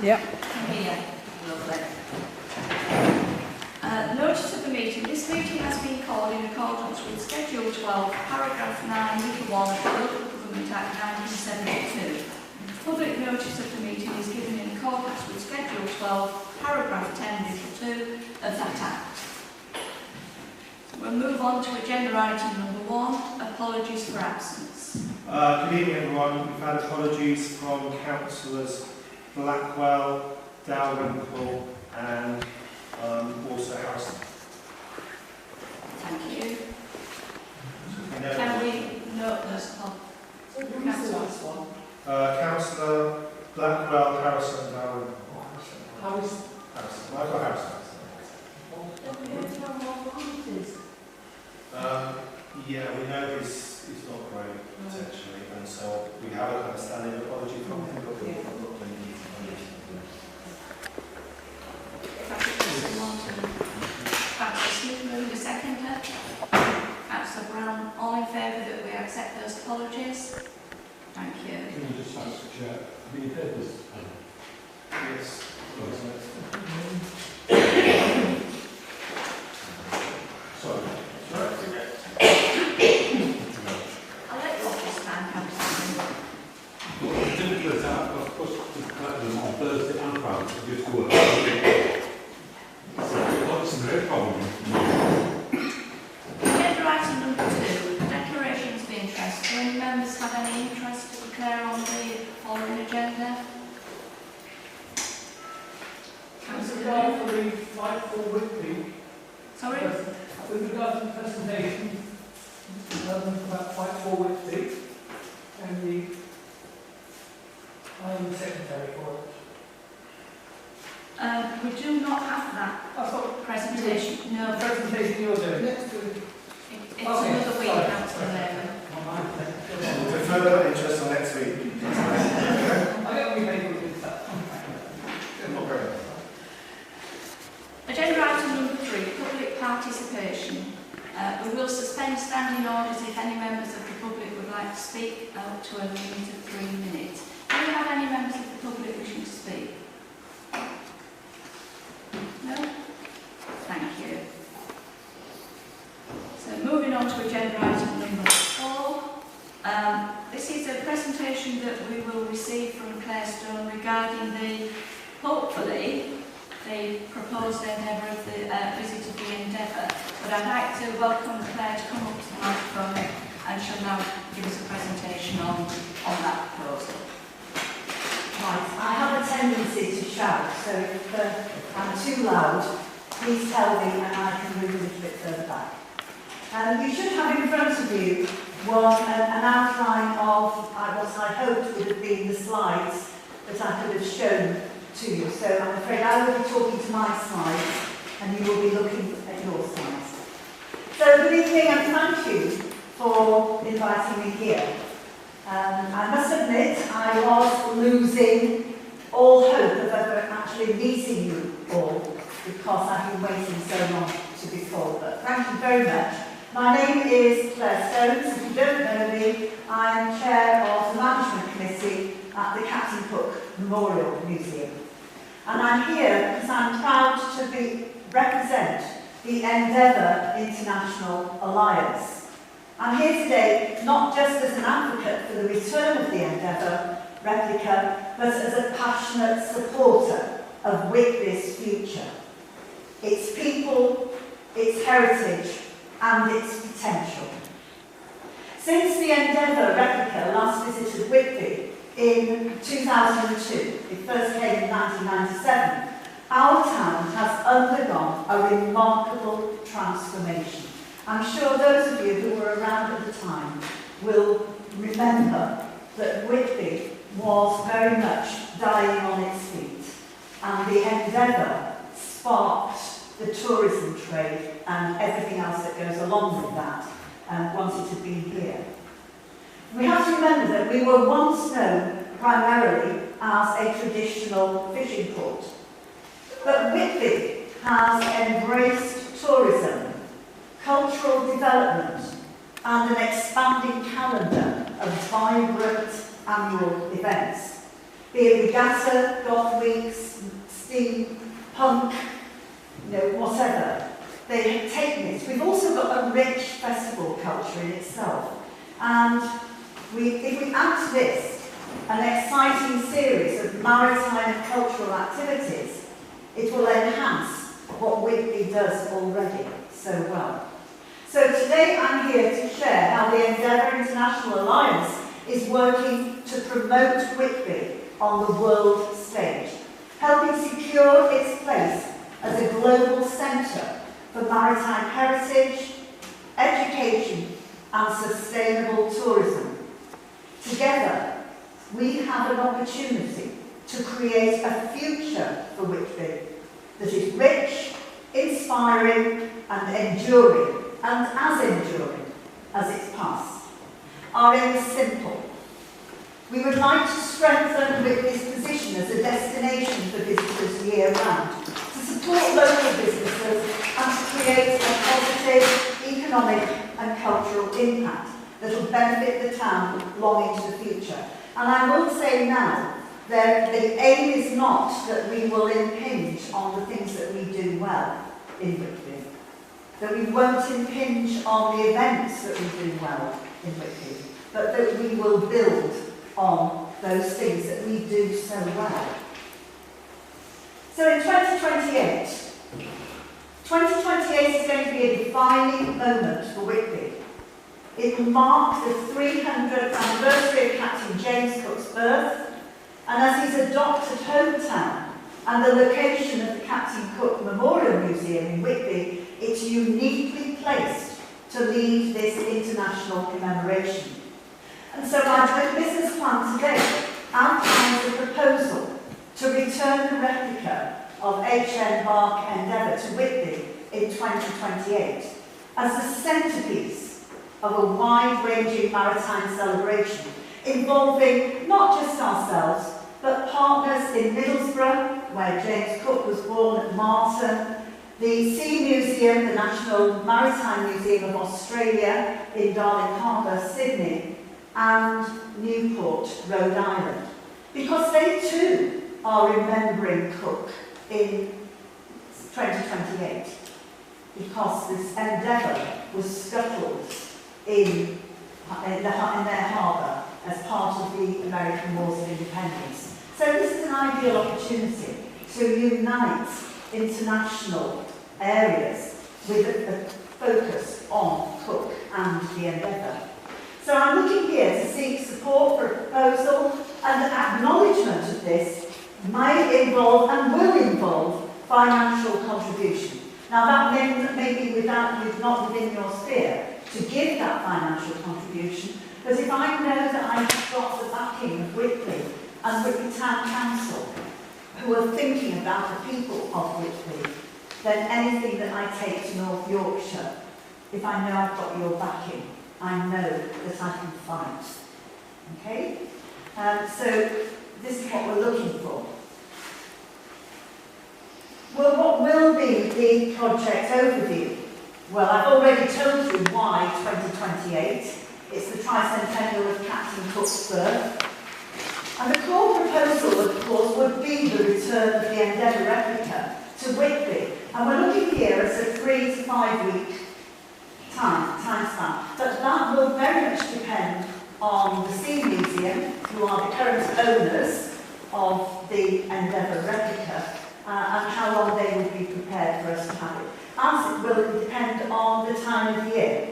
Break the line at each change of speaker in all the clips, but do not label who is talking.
Yep.
Here. Lovely. Notice of the meeting. This meeting has been called in accordance with Schedule 12, paragraph 9, little 1 of the Local Government Act 1972. Public notice of the meeting is given in accordance with Schedule 12, paragraph 10, little 2 of that Act. We'll move on to agenda item number 1, apologies for absence.
Good evening everyone. We've had apologies from councillors Blackwell, Dalrymple and also Harrison.
Thank you. Can we note those councillors?
Councillor Blackwell, Harrison, Dalrymple. Harrison. Michael Harrison. Yeah, we know he's not great, potentially, and so we have a kind of standing apology from him, but we're not going to need to understand.
If I could just want to Councillor Smith move the seconder. Councillor Brown, all in favour that we accept those apologies? Thank you.
Can you just ask the chair, have you heard this?
Yes.
Sorry.
I'll let you off this time, Councillor.
Well, the difficult is I've got to collect them on Thursday and Friday to just go so it's a great problem.
Agenda item number 2, declarations of interest. Do any members have any interest to declare on the following agenda?
With regard to the fight for Whitby,
Sorry?
with regard to the presentation about fight for Whitby and the I'm the secretary for it.
We do not have that
I thought
presentation. No,
the presentation you're doing.
it's
Okay,
another week,
sorry.
Councillor Lehman.
We'll defer that interest on next week.
I don't think they will do that.
Not very well.
Agenda item number 3, public participation. We will suspend standing orders if any members of the public would like to speak, up to a limit of 3 minutes. Do we have any members of the public wishing to speak? No? Thank you. So moving on to agenda item number 4. This is a presentation that we will receive from Claire Stone regarding the, hopefully, the proposed endeavour of the visit of the endeavour. But I'd like to welcome Claire to come up to the microphone and she'll now give us a presentation on that proposal.
Right, I have a tendency to shout, so if I'm too loud, please tell me and I can move a little bit further back. You should have in front of you an outline of what I hoped would have been the slides that I could have shown to you. So I'm afraid I will be talking to my slides and you will be looking at your slides. So good evening and thank you for inviting me here. I must admit I was losing all hope of ever actually meeting you all because I've been waiting so long to be called. But thank you very much. My name is Claire Stones. If you don't know me, I'm chair of the management committee at the Captain Cook Memorial Museum. And I'm here because I'm proud to represent the Endeavour International Alliance. I'm here today not just as an advocate for the return of the Endeavour replica, but as a passionate supporter of Whitby's future, its people, its heritage and its potential. Since the Endeavour replica last visited Whitby in 2002, it first came in 1997, our town has undergone a remarkable transformation. I'm sure those of you who were around at the time will remember that Whitby was very much dying on its feet, and the Endeavour sparked the tourism trade and everything else that goes along with that once it had been here. We have to remember that we were once known primarily as a traditional fishing port, but Whitby has embraced tourism, cultural development and an expanding calendar of vibrant annual events. be it regatta, goth weeks, steam, punk, whatever. They have taken this. We've also got a rich festival culture in itself. And if we add to this an exciting series of maritime and cultural activities, it will enhance what Whitby does already so well. So today I'm here to share how the Endeavour International Alliance is working to promote Whitby on the world stage, helping secure its place as a global centre for maritime heritage, education and sustainable tourism. Together, we have an opportunity to create a future for Whitby that is rich, inspiring and enduring, and as enduring as its past. Our aim is simple. We would like to strengthen Whitby's position as a destination for visitors year-round, to support local businesses and to create a positive economic and cultural impact that will benefit the town long into the future. And I will say now that the aim is not that we will impinge on the things that we do well in Whitby, that we won't impinge on the events that we do well in Whitby, but that we will build on those things that we do so well. So in 2028 is going to be a defining moment for Whitby. It will mark the 300th anniversary of Captain James Cook's birth, and as his adopted hometown and the location of the Captain Cook Memorial Museum in Whitby, it's uniquely placed to lead this international commemoration. And so our business plan today outlines a proposal to return the replica of HN Bark Endeavour to Whitby in 2028 as the centrepiece of a wide-ranging maritime celebration involving not just ourselves, but partners in Middlesbrough, where James Cook was born, at Marton, the Sea Museum, the National Maritime Museum of Australia in Darling Harbour, Sydney, and Newport, Rhode Island, because they too are remembering Cook in 2028, because this endeavour was scuttled in their harbour as part of the American Wars of Independence. So this is an ideal opportunity to unite international areas with a focus on Cook and the endeavour. So I'm looking here to seek support for a proposal, and the acknowledgement of this may involve and will involve financial contribution. Now that may be not within your sphere to give that financial contribution, but if I know that I've got the backing of Whitby and Whitby Town Council, who are thinking about the people of Whitby, then anything that I take to North Yorkshire, if I know I've got your backing, I know that I can fight. Okay? So this is what we're looking for. Well, what will be the project overview? Well, I've already told you why 2028. It's the tricentennial of Captain Cook's birth. And the core proposal, of course, would be the return of the Endeavour replica to Whitby. And we're looking here at a 3 to 5 week time span. But that will very much depend on the Sea Museum, who are the current owners of the Endeavour replica, and how long they would be prepared for us to have it. As it will depend on the time of year.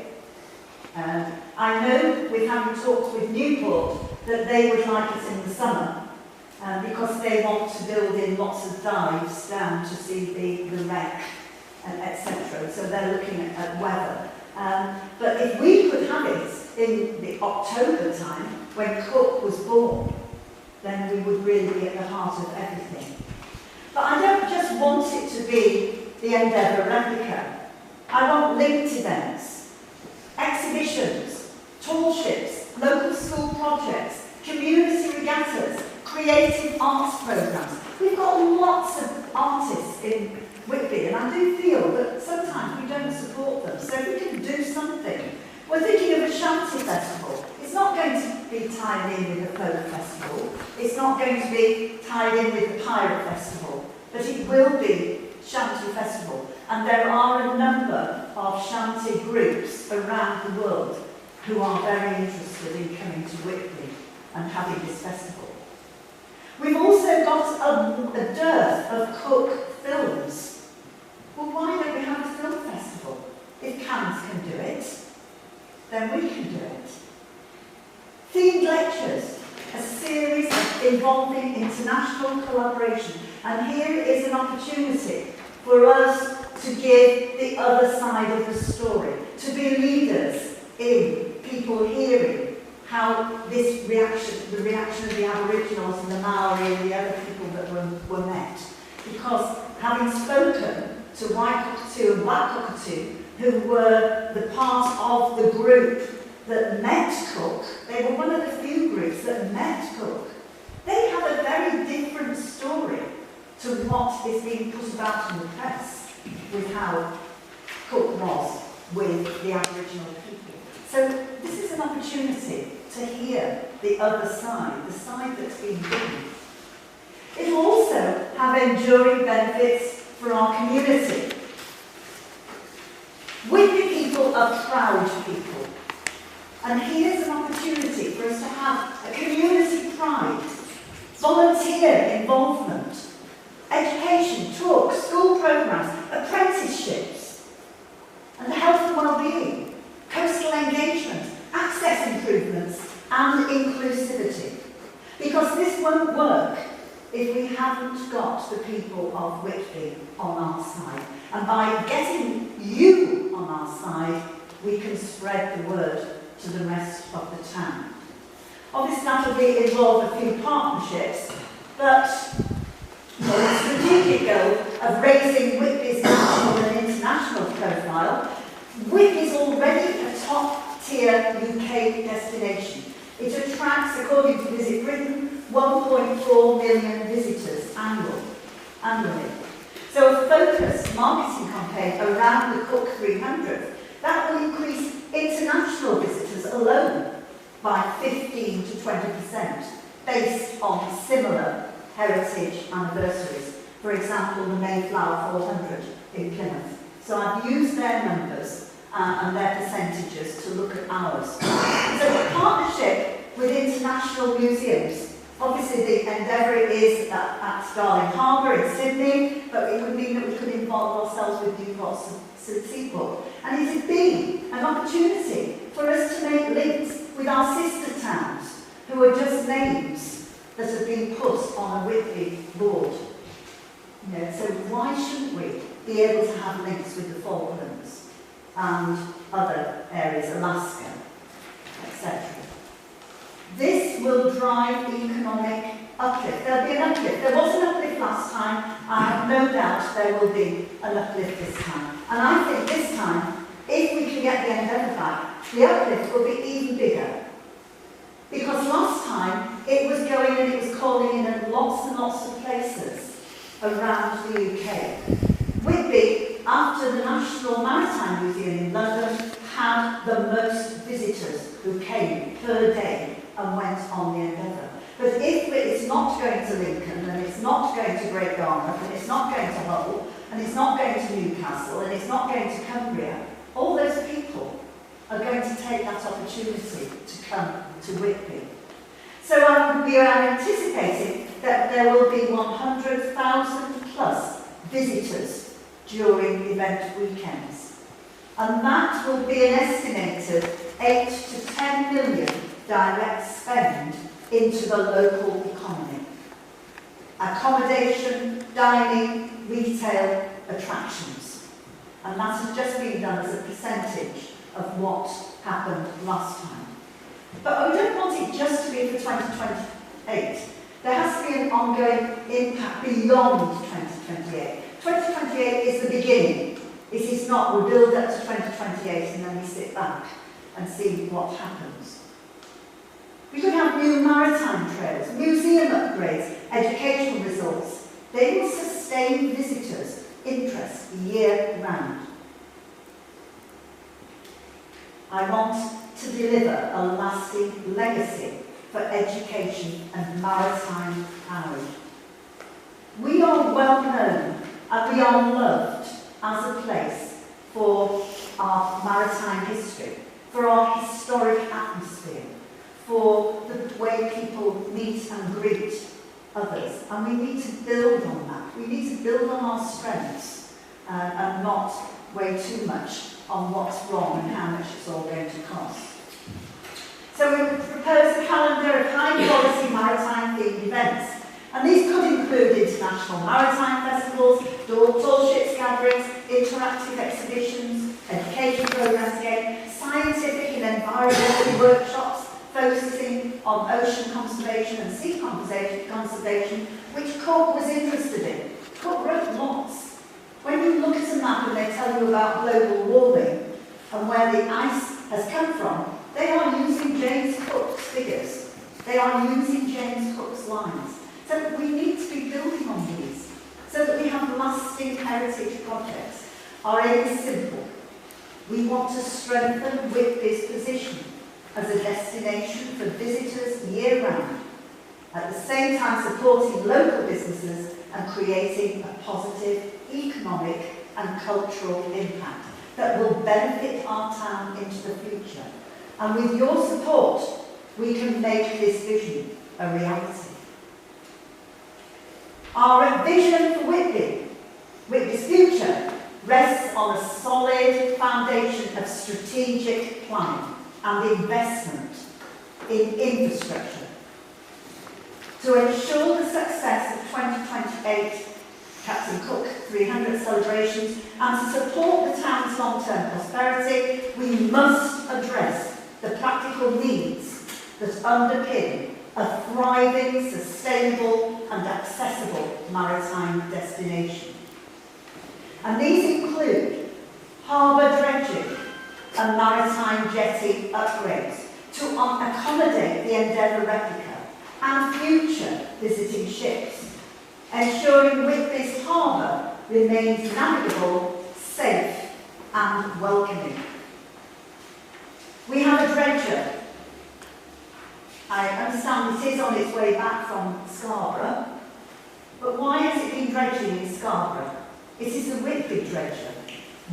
I know, with having talked with Newport, that they would like us in the summer, because they want to build in lots of dives down to see the wreck, etc. So they're looking at weather. But if we could have it in the October time, when Cook was born, then we would really be at the heart of everything. But I don't just want it to be the Endeavour replica. I want linked events, exhibitions, tall ships, local school projects, community regattas, creative arts programmes. We've got lots of artists in Whitby, and I do feel that sometimes we don't support them. So if we can do something. We're thinking of a shanty festival. It's not going to be tied in with the folk festival. It's not going to be tied in with the pirate festival, but it will be shanty festival. And there are a number of shanty groups around the world who are very interested in coming to Whitby and having this festival. We've also got a dearth of Cook films. Well, why don't we have a film festival? If Cannes can do it, then we can do it. Themed lectures, a series involving international collaboration. And here is an opportunity for us to give the other side of the story, to be leaders in people hearing how this reaction, the reaction of the Aboriginals and the Maori and the other people that were met. Because having spoken to white cockatoo and black cockatoo, who were the part of the group that met Cook, they were one of the few groups that met Cook. They have a very different story to what is being put about in the press with how Cook was with the Aboriginal people. So this is an opportunity to hear the other side, the side that's been given. It will also have enduring benefits for our community. Whitby people are proud people. And here's an opportunity for us to have a community pride, volunteer involvement, education, talks, school programmes, apprenticeships, and health and well-being, coastal engagement, access improvements, and inclusivity. Because this won't work if we haven't got the people of Whitby on our side. And by getting you on our side, we can spread the word to the rest of the town. Obviously that'll involve a few partnerships, but the strategic goal of raising Whitby's national and international profile. Whitby is already a top-tier UK destination. It attracts, according to Visit Britain, 1.4 million visitors annually. So a focused marketing campaign around the Cook 300, that will increase international visitors alone by 15 to 20%, based on similar heritage anniversaries. For example, the Mayflower 400 in Plymouth. So I've used their numbers and their percentages to look at ours. So the partnership with international museums. Obviously the endeavour is at Darling Harbour in Sydney, but it would mean that we could involve ourselves with Newport's Seaport. And it has been an opportunity for us to make links with our sister towns, who are just names that have been put on a Whitby board. You know, so why shouldn't we be able to have links with the Falklands and other areas, Alaska, etc.? This will drive economic uplift. There'll be an uplift. There was an uplift last time. I have no doubt there will be an uplift this time. And I think this time, if we can get the endeavour back, the uplift will be even bigger. Because last time, it was going and it was calling in at lots and lots of places around the UK. Whitby, after the National Maritime Museum in London, had the most visitors who came per day and went on the endeavour. But if it's not going to Lincoln, and it's not going to Great Yarmouth, and it's not going to Hull, and it's not going to Newcastle, and it's not going to Cumbria, all those people are going to take that opportunity to come to Whitby. So we are anticipating that there will be 100,000 plus visitors during event weekends. And that will be an estimated 8 to 10 million direct spend into the local economy. Accommodation, dining, retail, attractions. And that has just been done as a percentage of what happened last time. But we don't want it just to be for 2028. There has to be an ongoing impact beyond 2028. 2028 is the beginning. It is not, we build up to 2028 and then we sit back and see what happens. We could have new maritime trails, museum upgrades, educational resorts. They will sustain visitors' interest year round. I want to deliver a lasting legacy for education and maritime planning. We are well known and we are loved as a place for our maritime history, for our historic atmosphere, for the way people meet and greet others. And we need to build on that. We need to build on our strengths and not weigh too much on what's wrong and how much it's all going to cost. So we propose a calendar of high-quality maritime-themed events. And these could include international maritime festivals, tall ships gatherings, interactive exhibitions, education programmes again, scientific and environmental workshops focusing on ocean conservation and sea conservation, which Cook was interested in. Cook wrote lots. When you look at a map and they tell you about global warming and where the ice has come from, they are using James Cook's figures. They are using James Cook's lines. So we need to be building on these so that we have lasting heritage projects. Our aim is simple. We want to strengthen Whitby's position as a destination for visitors year-round, at the same time supporting local businesses and creating a positive economic and cultural impact that will benefit our town into the future. And with your support, we can make this vision a reality. Our vision for Whitby's future, rests on a solid foundation of strategic planning and investment in infrastructure to ensure the success of 2028 Captain Cook 300 celebrations and to support the town's long-term prosperity. We must address the practical needs that underpin a thriving, sustainable and accessible maritime destination. And these include harbour dredging and maritime jetty upgrades to accommodate the Endeavour replica and future visiting ships, ensuring Whitby's harbour remains navigable, safe and welcoming. We have a dredger. I understand it is on its way back from Scarborough, but why has it been dredging in Scarborough? It is the Whitby dredger.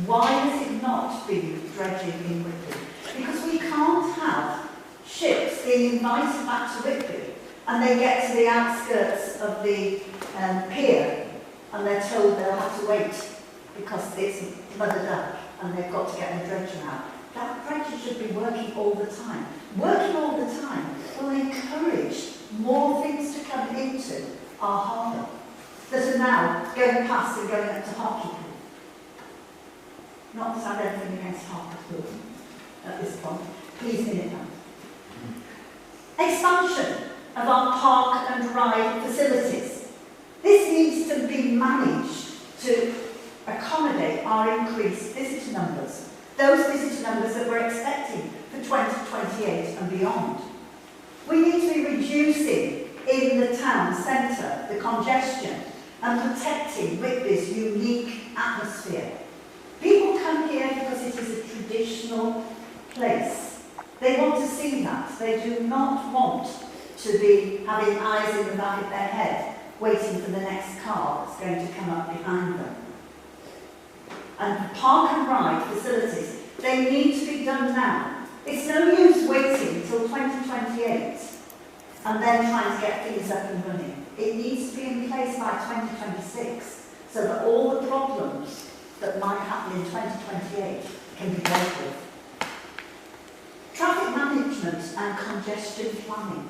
Why has it not been dredging in Whitby? Because we can't have ships being invited back to Whitby and they get to the outskirts of the pier and they're told they'll have to wait because it's flooded up and they've got to get the dredger out. That dredger should be working all the time. Working all the time will encourage more things to come into our harbour that are now going past and going up to Hartlepool. Not that I have anything against Hartlepool at this point. Please mean it now. Expansion of our park and ride facilities. This needs to be managed to accommodate our increased visitor numbers. Those visitor numbers that we're expecting for 2028 and beyond. We need to be reducing in the town centre the congestion and protecting Whitby's unique atmosphere. People come here because it is a traditional place. They want to see that. They do not want to be having eyes in the back of their head waiting for the next car that's going to come up behind them. And park and ride facilities, they need to be done now. It's no use waiting until 2028 and then trying to get things up and running. It needs to be in place by 2026 so that all the problems that might happen in 2028 can be dealt with. Traffic management and congestion planning.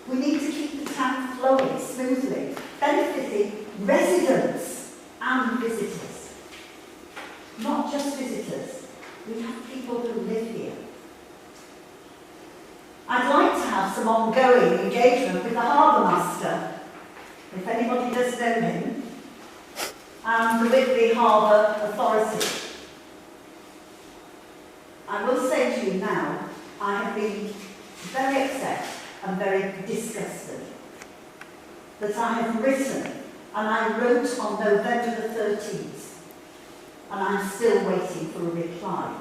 We need to keep the town flowing smoothly, benefiting residents and visitors. Not just visitors, we have people who live here. I'd like to have some ongoing engagement with the Harbour Master, if anybody does know him, and the Whitby Harbour Authority. I will say to you now, I have been very upset and very disgusted that I have written, and I wrote on November the 13th, and I'm still waiting for a reply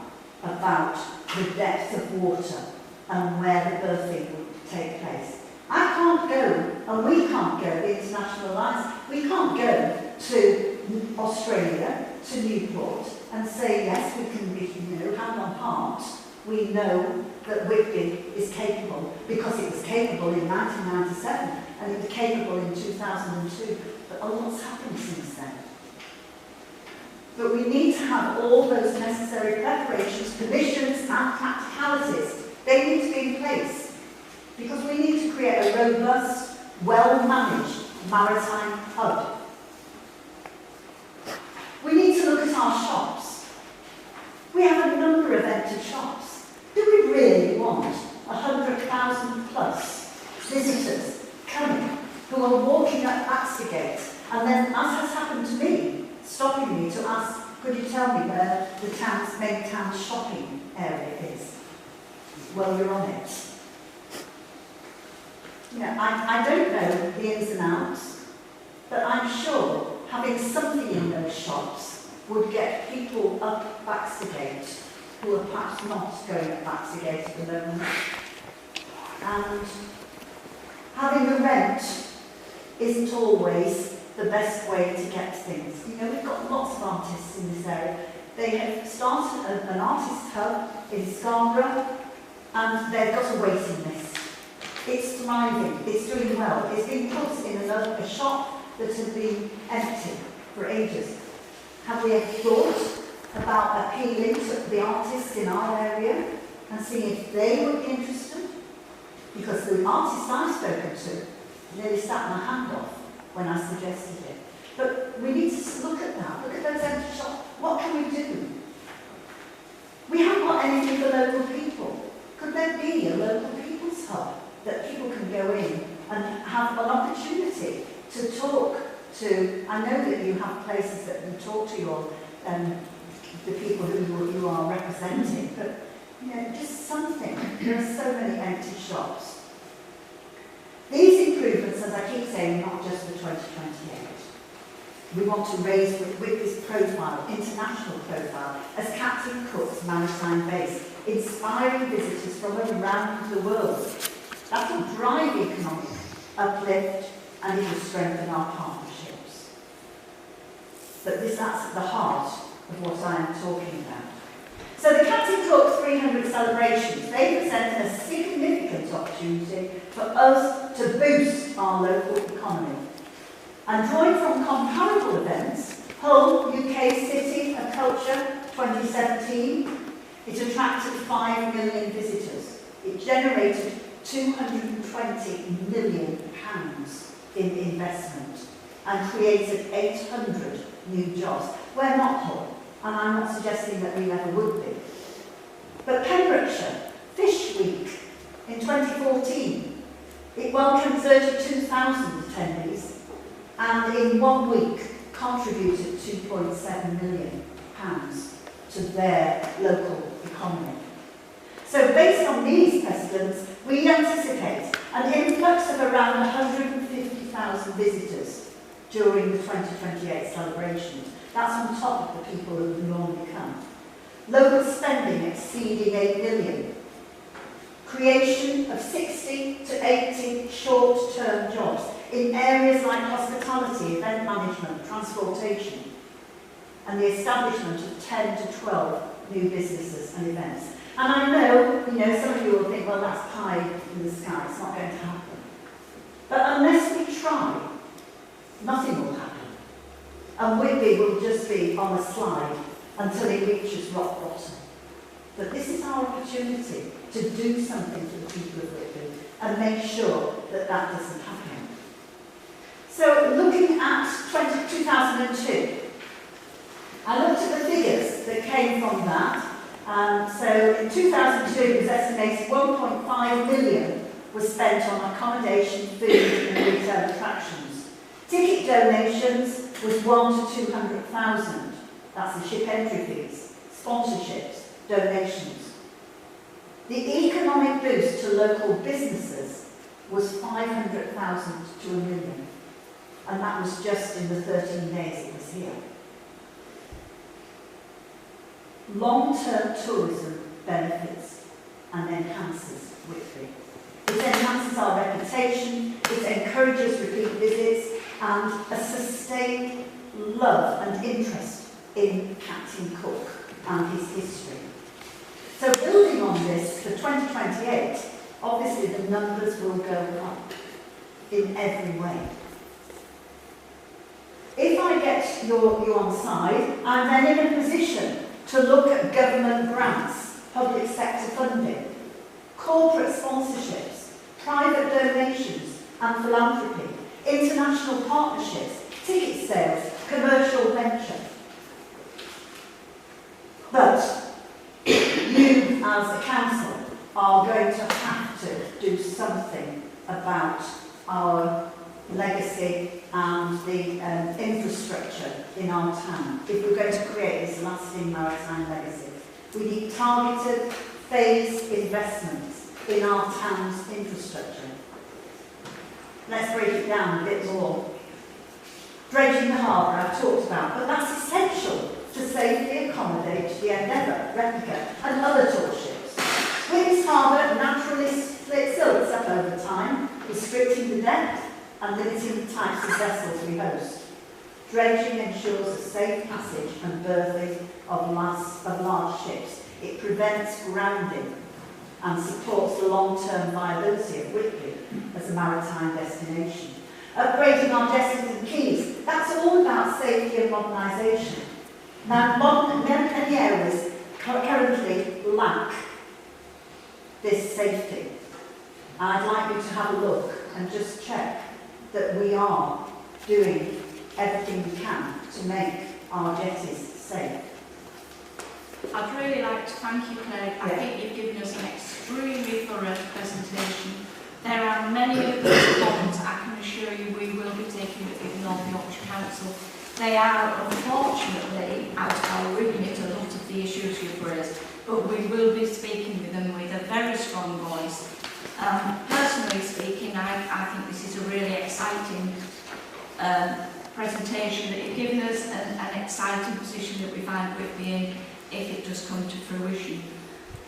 about the depth of water and where the berthing would take place. I can't go, and we can't go, the International Alliance, we can't go to Australia, to Newport, and say, yes, we can be, hand on heart, we know that Whitby is capable, because it was capable in 1997, and it was capable in 2002, but a lot's happened since then. But we need to have all those necessary preparations, permissions, and practicalities. They need to be in place, because we need to create a robust, well-managed maritime hub. We need to look at our shops. We have a number of empty shops. Do we really want 100,000 plus visitors coming who are walking up Baxter Gate and then, as has happened to me, stopping me to ask, could you tell me where the main town shopping area is? Well, you're on it. I don't know the ins and outs, but I'm sure having something in those shops would get people up Baxter Gate who are perhaps not going up Baxter Gate at the moment. And having a rent isn't always the best way to get things. We've got lots of artists in this area. They have started an artist hub in Scarborough, and they've got a waiting list. It's thriving, it's doing well. It's been put in a shop that has been empty for ages. Have we ever thought about appealing to the artists in our area and seeing if they would be interested? Because the artists I've spoken to nearly sat my hand off when I suggested it. But we need to look at that. Look at those empty shops. What can we do? We haven't got anything for local people. Could there be a local people's hub that people can go in and have an opportunity to talk to? I know that you have places that you talk to your the people who you are representing, but just something. There are so many empty shops. These improvements, as I keep saying, are not just for 2028. We want to raise with this profile, international profile, as Captain Cook's maritime base, inspiring visitors from around the world. That will drive economic uplift and it will strengthen our partnerships. But that's at the heart of what I am talking about. So the Captain Cook 300 celebrations, they present a significant opportunity for us to boost our local economy. And drawing from comparable events, Hull UK City of Culture 2017, it attracted 5 million visitors. It generated £220 million in investment and created 800 new jobs. We're not Hull, and I'm not suggesting that we ever would be. But Pembrokeshire, Fish Week in 2014, it welcomed 32,000 attendees and in 1 week contributed £2.7 million to their local economy. So based on these precedents, we anticipate an influx of around 150,000 visitors during the 2028 celebrations. That's on top of the people who would normally come. Local spending exceeding 8 million. Creation of 60 to 80 short-term jobs in areas like hospitality, event management, transportation, and the establishment of 10 to 12 new businesses and events. And I know, some of you will think, well, that's pie in the sky, it's not going to happen. But unless we try, nothing will happen. And Whitby will just be on a slide until it reaches rock bottom. But this is our opportunity to do something for the people of Whitby and make sure that that doesn't happen. So looking at 2002, I looked at the figures that came from that. So in 2002, it was estimated 1.5 million was spent on accommodation, food and retail attractions. Ticket donations was 1 to 200,000. That's the ship entry fees, sponsorships, donations. The economic boost to local businesses was 500,000 to £1 million. And that was just in the 13 days it was here. Long-term tourism benefits and enhances Whitby. It enhances our reputation, it encourages repeat visits and a sustained love and interest in Captain Cook and his history. So building on this, for 2028, obviously the numbers will go up in every way. If I get you on side, I'm then in a position to look at government grants, public sector funding, corporate sponsorships, private donations and philanthropy, international partnerships, ticket sales, commercial venture. But you as a council are going to have to do something about our legacy and the infrastructure in our town if we're going to create this lasting maritime legacy. We need targeted, phased investments in our town's infrastructure. Let's break it down a bit more. Dredging the harbour I've talked about, but that's essential to safely accommodate the Endeavour, Replica and other tall ships. Queen's Harbour naturally silts up over time, restricting the depth and limiting the types of vessels we host. Dredging ensures a safe passage and berthing of large ships. It prevents grounding and supports the long-term viability of Whitby as a maritime destination. Upgrading our jetties and quays, that's all about safety and modernisation. Now, many areas currently lack this safety. I'd like you to have a look and just check that we are doing everything we can to make our jetties safe.
I'd really like to thank you, Claire. I think you've given us an extremely thorough presentation. There are many of those comments I can assure you we will be taking with the North Yorkshire Council. They are unfortunately out of our remit, a lot of the issues you've raised, but we will be speaking with them with a very strong voice. Personally speaking, I think this is a really exciting presentation that you've given us and an exciting position that we find Whitby in if it does come to fruition.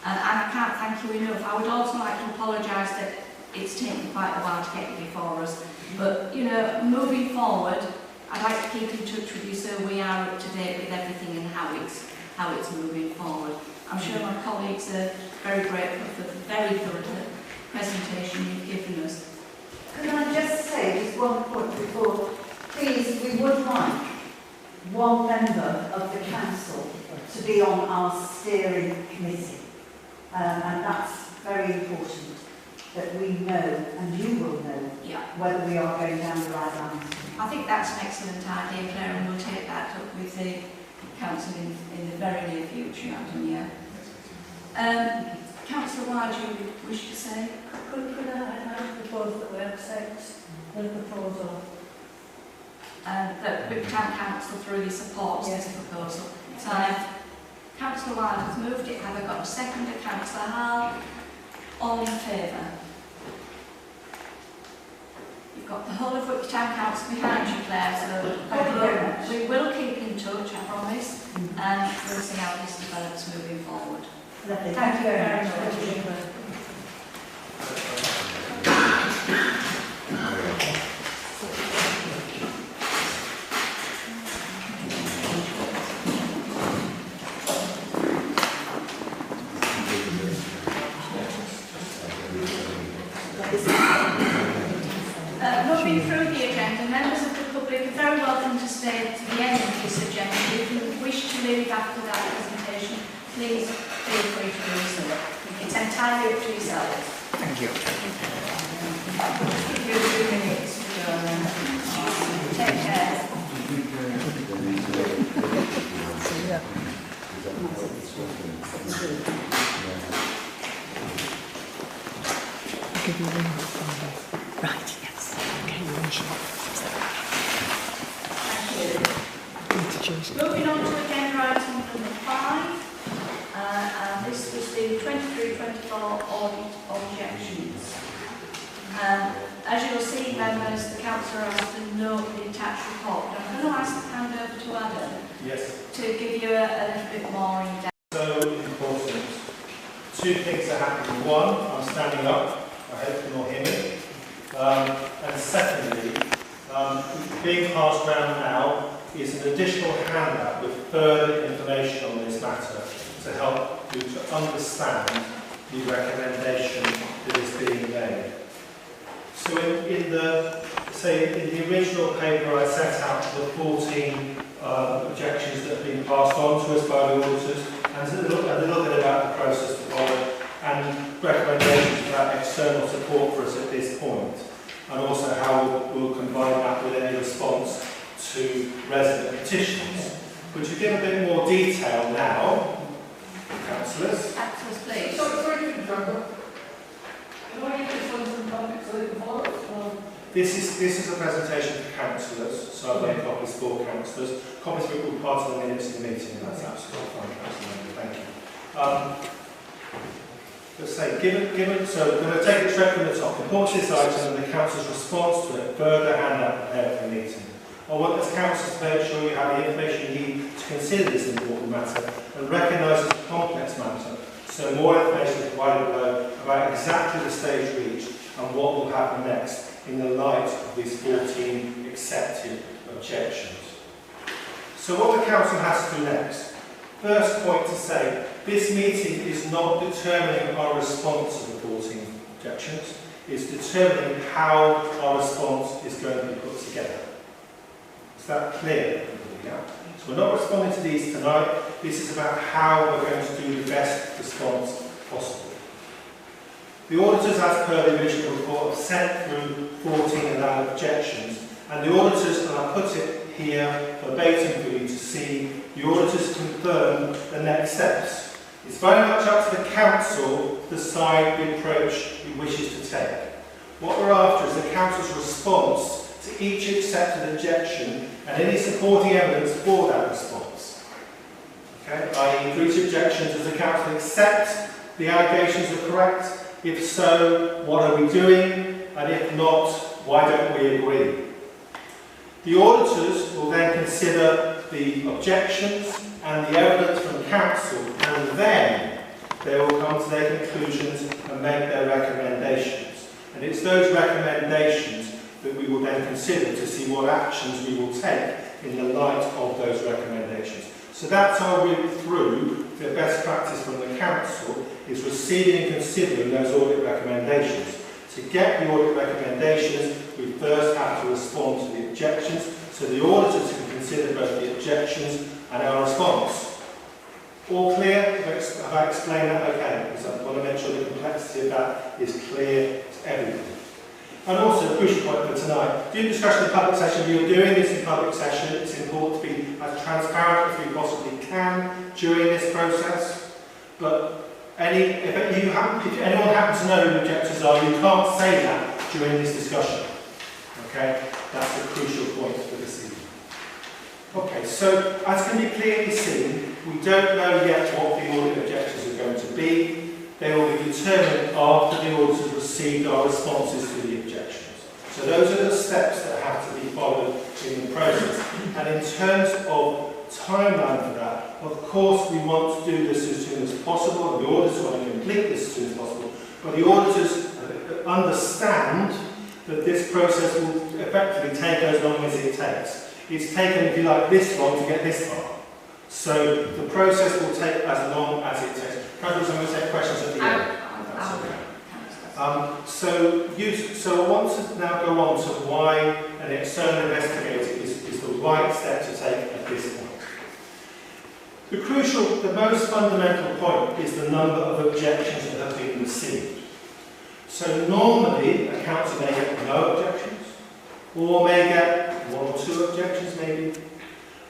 And I can't thank you enough. I would also like to apologise that it's taken quite a while to get you before us. But, you know, moving forward, I'd like to keep in touch with you so we are up to date with everything and how it's moving forward. I'm sure my colleagues are very grateful for the very thorough presentation you've given us.
Could I just say, just one point before, please, we would like one member of the council to be on our steering committee. And that's very important, that we know, and you will know, whether we are going down the right line.
I think that's an excellent idea, Claire, and we'll take that up with the council in the very near future, Adam, yeah. Councillor Ward, you wish to say?
Could I propose that we accept the proposal?
That the town council thoroughly supports this proposal. So Councillor Ward has moved it. Have I got a second? Councillor Hall? All in favour? You've got the whole of Whitby Town Council behind you, Claire, so we will keep in touch, I promise, and we'll see how this develops moving forward.
Lovely.
Thank you very much. Moving through the agenda, members of the public are very welcome to stay to the end of this agenda. If you wish to leave after that presentation, please feel free to do so. It's entirely up to yourselves.
Thank you.
Give you a few minutes to go and take care.
I'll give you a ring on Friday. Right, yes. Okay, you're in shop.
Moving on to agenda item number 5, and this was the 23-24 audit objections. As you'll see, members, the councillor has to note the attached report. I'm going to ask to hand over to Adam to give you a little bit more in depth.
So important. Two things are happening. One, I'm standing up. I hope you can all hear me. And secondly, being passed around now is an additional handout with further information on this matter to help you to understand the recommendation that is being made. So in the original paper I set out the 14 objections that have been passed on to us by the auditors, and a little bit about the process to follow, and recommendations about external support for us at this point, and also how we'll combine that with any response to resident petitions. Would you give a bit more detail now, councillors?
Councillors, please.
Sorry to interrupt. Can I get this one to the public so they can follow it?
This is a presentation for councillors, so I've made copies for councillors. Copies will be part of the minutes of the meeting, and that's absolutely fine, councillor. Thank you. Let's say, so we're going to take it straight from the top. Report this item and the council's response to it, further handout prepared for the meeting. I want as councillors to make sure you have the information you need to consider this important matter and recognise it's a complex matter. So more information is provided below about exactly the stage reached and what will happen next in the light of these 14 accepted objections. So what the council has to do next? First point to say, this meeting is not determining our response to the 14 objections, it's determining how our response is going to be put together. Is that clear? Yeah? So we're not responding to these tonight, this is about how we're going to do the best response possible. The auditors, as per the original report, have sent through 14 allowed objections, and the auditors, and I put it here verbatim for you to see, the auditors confirm the next steps. It's very much up to the council to decide the approach it wishes to take. What we're after is the council's response to each accepted objection and any supporting evidence for that response. Okay? I.e., for each objection, does the council accept the allegations are correct? If so, what are we doing? And if not, why don't we agree? The auditors will then consider the objections and the evidence from council, and then they will come to their conclusions and make their recommendations. And it's those recommendations that we will then consider to see what actions we will take in the light of those recommendations. So that's our route through the best practice from the council, is receiving and considering those audit recommendations. To get the audit recommendations, we first have to respond to the objections, so the auditors can consider both the objections and our response. All clear? Have I explained that okay? Because I want to make sure the complexity of that is clear to everybody. And also, a crucial point for tonight, during discussion in public session, you're doing this in public session, it's important to be as transparent as we possibly can during this process. But if anyone happens to know who the objectors are, you can't say that during this discussion. Okay? That's a crucial point for this evening. Okay, so as can be clearly seen, we don't know yet what the audit objections are going to be. They will be determined after the auditors received our responses to the objections. So those are the steps that have to be followed in the process. And in terms of timeline for that, of course we want to do this as soon as possible, and the auditors want to complete this as soon as possible, but the auditors understand that this process will effectively take as long as it takes. It's taken, if you like, this long to get this far. So the process will take as long as it takes. Councillors, I'm going to take questions at the end. So I want to now go on to why an external investigator is the right step to take at this point. The most fundamental point is the number of objections that have been received. So normally a council may get no objections, or may get 1 or 2 objections maybe,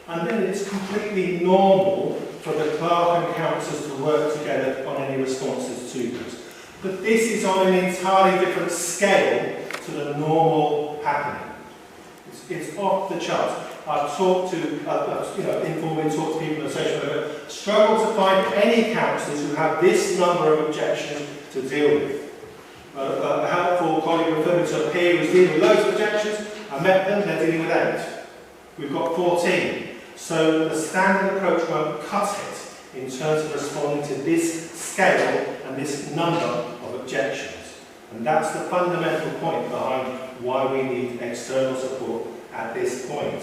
and then it's completely normal for the clerk and councillors to work together on any responses to those. But this is on an entirely different scale to the normal happening. It's off the charts. I've talked to, informally talked to people in social media, struggle to find any councillors who have this number of objections to deal with. A helpful colleague referred me to a peer who's dealing with loads of objections. I met them, they're dealing with 8. We've got 14. So the standard approach won't cut it in terms of responding to this scale and this number of objections. And that's the fundamental point behind why we need external support at this point.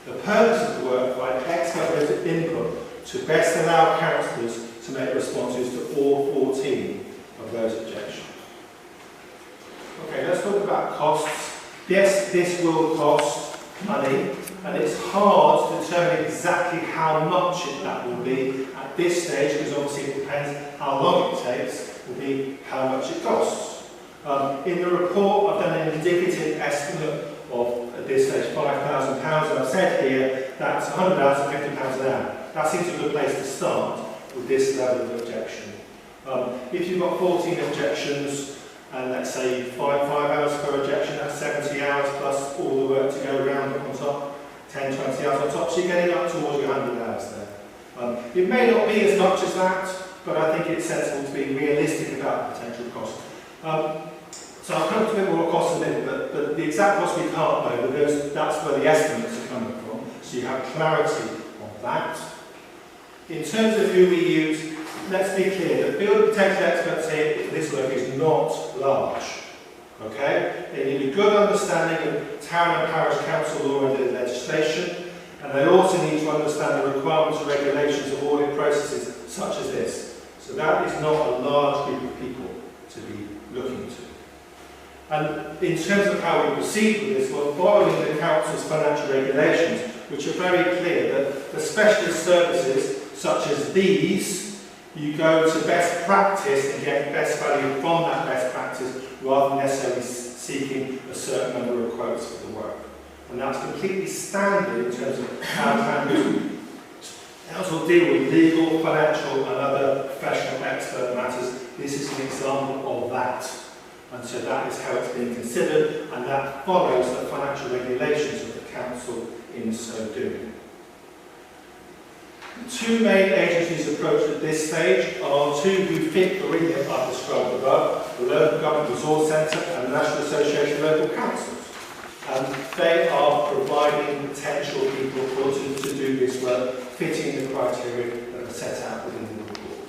The purpose of the work provides expert input to best allow councillors to make responses to all 14 of those objections. Okay, let's talk about costs. Yes, this will cost money, and it's hard to determine exactly how much that will be at this stage, because obviously it depends how long it takes, will be how much it costs. In the report, I've done an indicative estimate of, at this stage, £5,000, and I've said here that's £100 and £50 an hour. That seems a good place to start with this level of objection. If you've got 14 objections, and let's say 5 hours per objection, that's 70 hours plus all the work to go around on top, 10, 20 hours on top, so you're getting up towards your 100 hours there. It may not be as much as that, but I think it's sensible to be realistic about the potential cost. So I'll come to a bit more cost in a minute, but the exact cost we can't know, because that's where the estimates are coming from, so you have clarity on that. In terms of who we use, let's be clear, the field potential experts here, this work is not large. Okay? They need a good understanding of town and parish council law and legislation, and they also need to understand the requirements and regulations of audit processes such as this. So that is not a large group of people to be looking to. And in terms of how we proceed with this, we're following the council's financial regulations, which are very clear that the specialist services such as these, you go to best practice and get best value from that best practice rather than necessarily seeking a certain number of quotes for the work. And that's completely standard in terms of how councils also deal with legal, financial and other professional expert matters. This is an example of that. And so that is how it's being considered, and that follows the financial regulations of the council in so doing. The two main agencies approached at this stage are two who fit the remit I've described above, the Local Government Resource Centre and the National Association of Local Councils. And they are providing potential people to do this work, fitting the criteria that are set out within the report.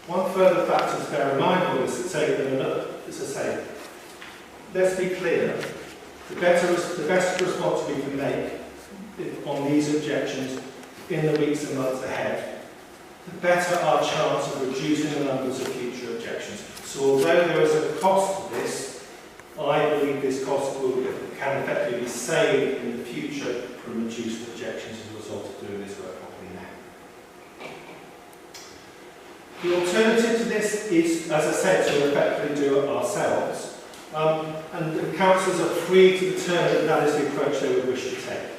One further factor to bear in mind of this is to say, let's be clear, the best response we can make on these objections in the weeks and months ahead, the better our chance of reducing the numbers of future objections. So although there is a cost to this, I believe this cost can effectively be saved in the future from reduced objections as a result of doing this work properly now. The alternative to this is, as I said, to effectively do it ourselves. And the councils are free to determine that that is the approach they would wish to take.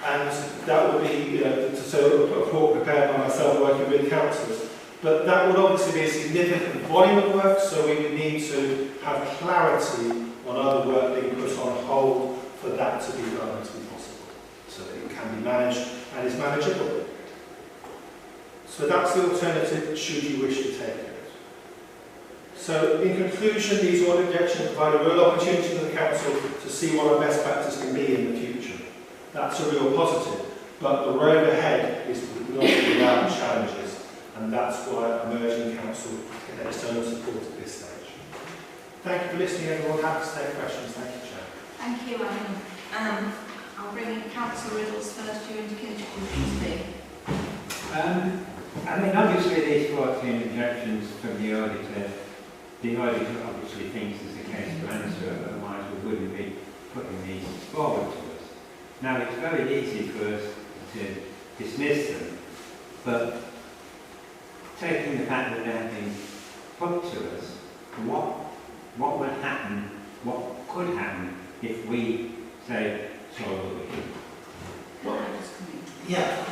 And that would be, so a report prepared by myself working with councillors. But that would obviously be a significant volume of work, so we would need to have clarity on other work being put on hold for that to be done and to be possible, so that it can be managed and is manageable. So that's the alternative should you wish to take it. So in conclusion, these audit objections provide a real opportunity for the council to see what our best practice can be in the future. That's a real positive, but the road ahead is not without challenges, and that's why I'm urging council to get external support at this stage. Thank you for listening, everyone. Happy to take questions. Thank you, Chair.
Thank you, Alan. I'll bring in Councillor Riddles first. You indicated you wish to speak.
I mean, obviously these 14 objections from the auditor obviously thinks there's a case to answer, otherwise we wouldn't be putting these forward to us. Now, it's very easy for us to dismiss them, but taking the fact that they have been put to us, what would happen, what could happen if we say, sorry,
Yeah.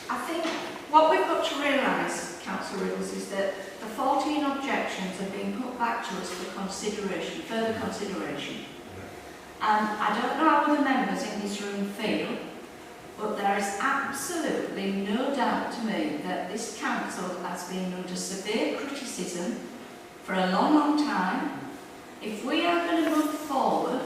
I think what we've got to realise, Councillor Riddles, is that the 14 objections have been put back to us for consideration, further consideration. And I don't know how the members in this room feel, but there is absolutely no doubt to me that this council has been under severe criticism for a long, long time. If we are going to move forward,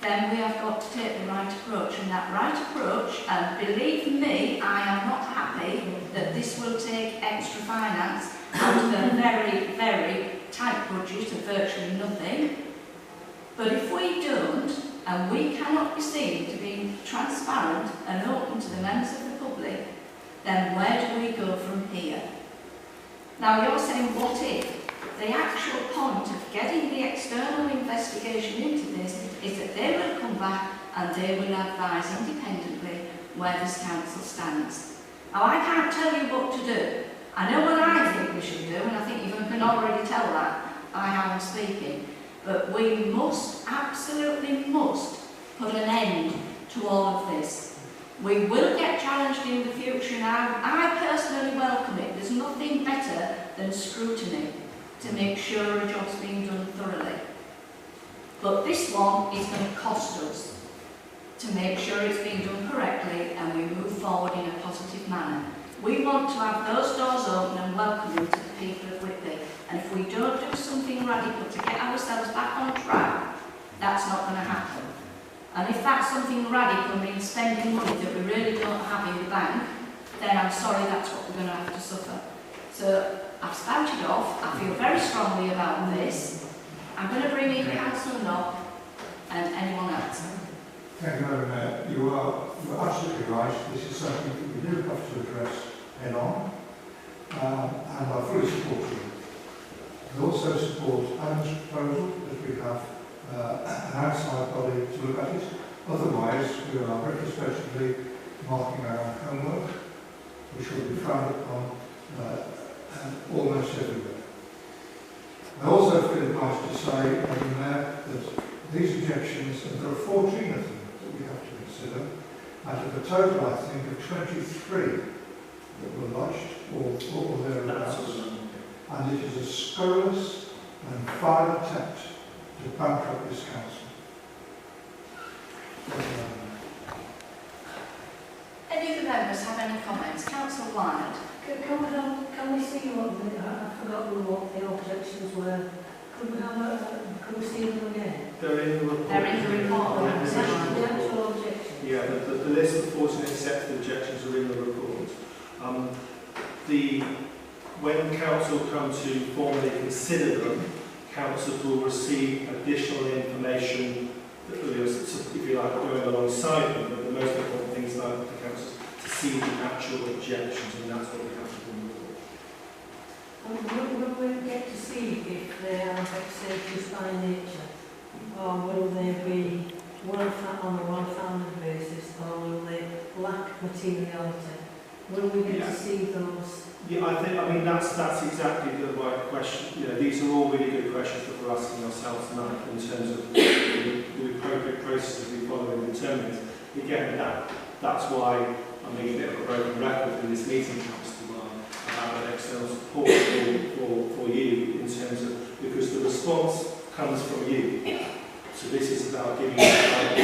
then we have got to take the right approach. And that right approach, and believe me, I am not happy that this will take extra finance out of a very, very tight budget of virtually nothing. But if we don't, and we cannot be seen to be transparent and open to the members of the public, then where do we go from here? Now you're saying, what if? The actual point of getting the external investigation into this is that they will come back and they will advise independently where this council stands. Now I can't tell you what to do. I know what I think we should do, and I think you can already tell that by how I'm speaking. But we must, absolutely must, put an end to all of this. We will get challenged in the future, and I personally welcome it. There's nothing better than scrutiny to make sure a job's being done thoroughly. But this one is going to cost us to make sure it's being done correctly and we move forward in a positive manner. We want to have those doors open and welcome them to the people of Whitby. And if we don't do something radical to get ourselves back on track, that's not going to happen. And if that something radical means spending money that we really don't have in the bank, then I'm sorry, that's what we're going to have to suffer. So I've spouted off. I feel very strongly about this. I'm going to bring in Councillor Knock and anyone else.
Thank you, Madam Mayor. You're absolutely right. This is something that we do have to address head on, and I fully support you. I also support Alan's proposal that we have an outside body to look at it. Otherwise, we are retrospectively marking our own homework, which will be frowned upon almost everywhere. I also feel obliged to say, Madam Mayor, that these objections, and there are 14 of them that we have to consider, out of a total, I think, of 23 that were lodged, or thereabouts. And it is a scurrilous and vile attempt to bankrupt this council.
Any of the members have any comments? Councillor Wyatt.
Can we see what I've forgotten what the objections were. Could we see them again?
They're in the report.
They're in the report.
The actual objections.
Yeah, the list of 14 accepted objections are in the report. When council come to formally consider them, council will receive additional information that if you like, going alongside them, but the most important thing is like the council to see the actual objections, and that's what we have to do in the report.
Will we get to see if they are vexatious by nature, or will they be on a well-founded basis, or will they lack materiality? Will we get to see those?
Yeah, I mean that's exactly the right question. You know, these are all really good questions that we're asking ourselves tonight in terms of the appropriate processes we follow in determining it. Again, that's why I'm making a bit of a broken record in this meeting, Councillor Wyatt, about an external support for you in terms of, because the response comes from you. So this is about giving you the right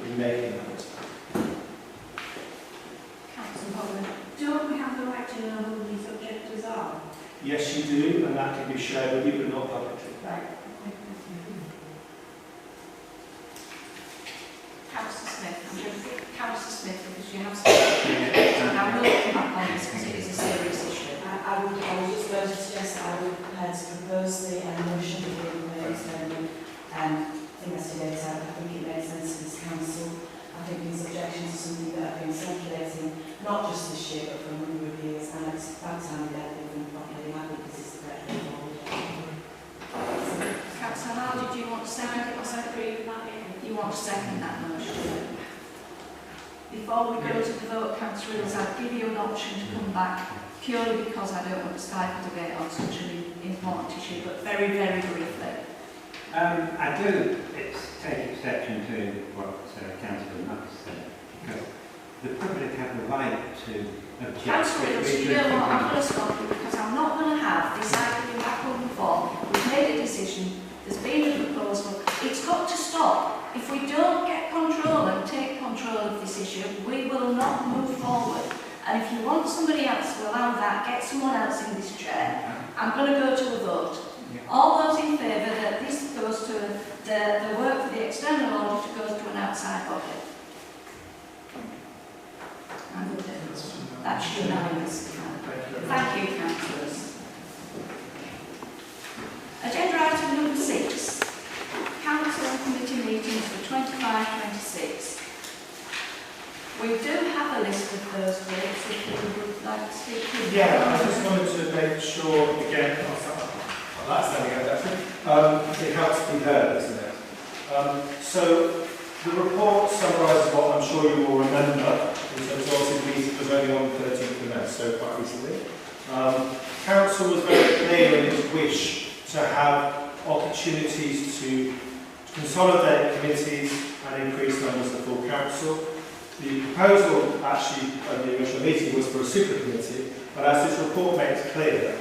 in making that.
Don't we have the right to know who these objectors are?
Yes, you do, and that can be shared with you, but not publicly.
Right.
Councillor Smith. I'm going to pick Councillor Smith because you have spoken. And I will come back on this because it is a serious issue.
I was just going to suggest that I would prepare to propose the motion to the external investigator. I think it makes sense to this council. I think these objections are something that have been circulating not just this year but for a number of years, and it's about time we get them properly. I think this is the correct way forward.
Councillor Howard, did you want to second it?
I agree with that.
You want to second that motion? Before we go to the vote, Councillor Wills, I'll give you an option to come back purely because I don't want to stifle debate on such an important issue, but very, very briefly.
I do take exception to what Councillor Knox said, because the public have the right to object.
Councillor Wills, you know what, I'm going to stop you because I'm not going to have this argument back on the floor. We've made a decision, there's been a proposal, it's got to stop. If we don't get control and take control of this issue, we will not move forward. And if you want somebody else to allow that, get someone else in this chair. I'm going to go to a vote. All those in favour that this goes to the work for the external auditor goes to an outside body? And that's unanimous. Thank you, councillors. Agenda item number 6. Council and committee meetings for 25-26. We do have a list of those dates if you would like to speak to them.
Yeah, I just wanted to make sure again, that's how we go, that's it. It helps to be heard, isn't it? So the report summarises what I'm sure you will remember, in terms of obviously the meeting was only on the 13th of May, so quite recently. Council was very clear in its wish to have opportunities to consolidate committees and increase numbers of full council. The proposal actually at the original meeting was for a super committee, but as this report makes clear,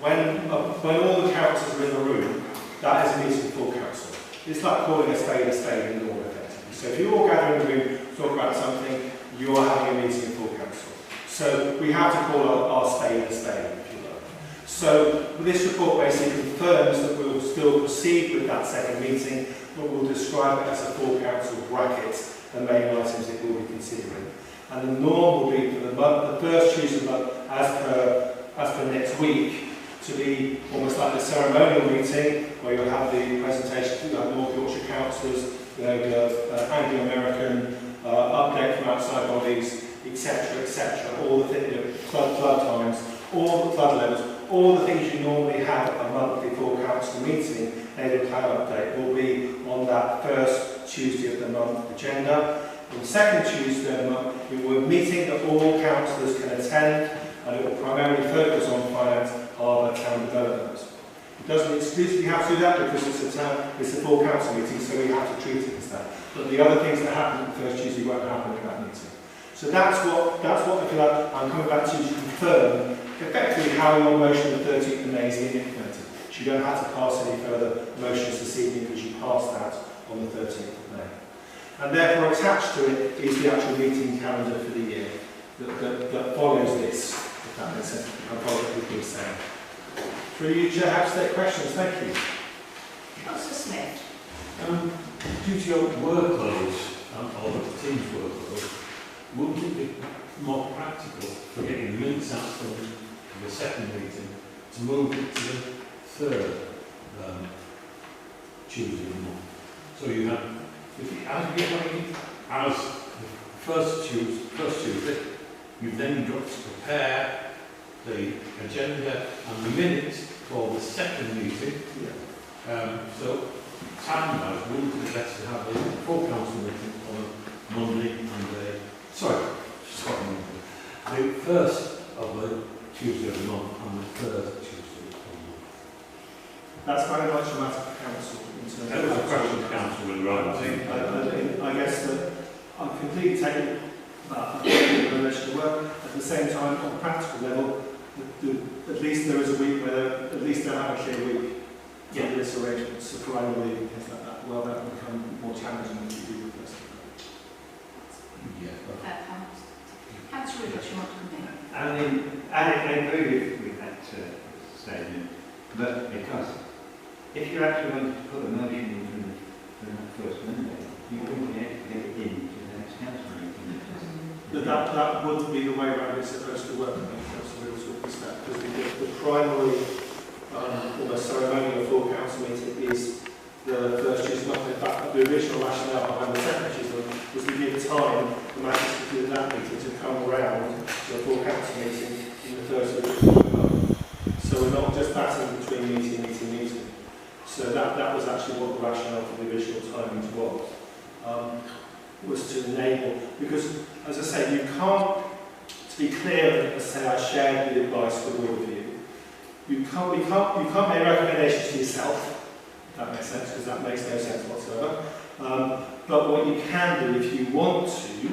when all the councillors are in the room, that is a meeting of full council. It's like calling a spade in law, effectively. So if you all gather in the room to talk about something, you are having a meeting of full council. So we have to call our spade a spade, if you like. So this report basically confirms that we will still proceed with that second meeting, but we'll describe it as a full council bracket, the main items it will be considering. And the norm will be for the month, the first Tuesday of the month, as per next week, to be almost like a ceremonial meeting where you'll have the presentation, you'll have North Yorkshire councillors, you know, the Anglo-American update from outside bodies, etc., all the things, you know, flood times, all the flood levels, all the things you normally have at a monthly full council meeting, the plan update will be on that first Tuesday of the month agenda. On the second Tuesday of the month, we will be meeting that all councillors can attend, and it will primarily focus on finance, harbour, town development. It doesn't exclusively have to do that because it's a full council meeting, so we have to treat it as that. But the other things that happen on the first Tuesday won't happen in that meeting. So that's what if you like, I'm coming back to you to confirm effectively how your motion of the 13th of May is being implemented. So you don't have to pass any further motions this evening because you passed that on the 13th of May. And therefore attached to it is the actual meeting calendar for the year that follows this, if that makes sense. I follow what we've been saying. Through you, Chair, have to take questions. Thank you.
Councillor Smith.
Due to your workloads, or the team's workload, wouldn't it be more practical for getting minutes out from the second meeting to move it to the third Tuesday of the month? So you have, as you get ready, as the first Tuesday, you've then got to prepare the agenda and the minutes for the second meeting. Yeah. So time-wise, wouldn't it be better to have a full council meeting on a Monday and the first of the Tuesday of the month and the third Tuesday of the month?
That's very much a matter for council.
That was a question to council with Ryan.
I guess that I'm completely taking that in relation to work. At the same time, on a practical level, at least there is a week where at least they'll have a clear week. Yeah. This arrangement, so for annual leave and things like that. Well, that will become more challenging than you do with this.
Yeah. Councillor Rivers, you want to come in?
I mean, I agree with that statement, but because if you're actually going to put a motion in for the first Monday, you wouldn't be able to get it in to the next council meeting.
That wouldn't be the way around it's supposed to work, I think, Councillor Rivers, with respect, because the primary, almost ceremonial full council meeting is the first Tuesday month. In fact, the original rationale behind the second Tuesday was to give time for matters to do that meeting to come around to a full council meeting in the first week of the month. So we're not just batting between meeting. So that was actually what the rationale for the original timings was to enable, because as I say, you can't, to be clear, as say I shared the advice with all of you, you can't make recommendations to yourself, if that makes sense, because that makes no sense whatsoever. But what you can do if you want to,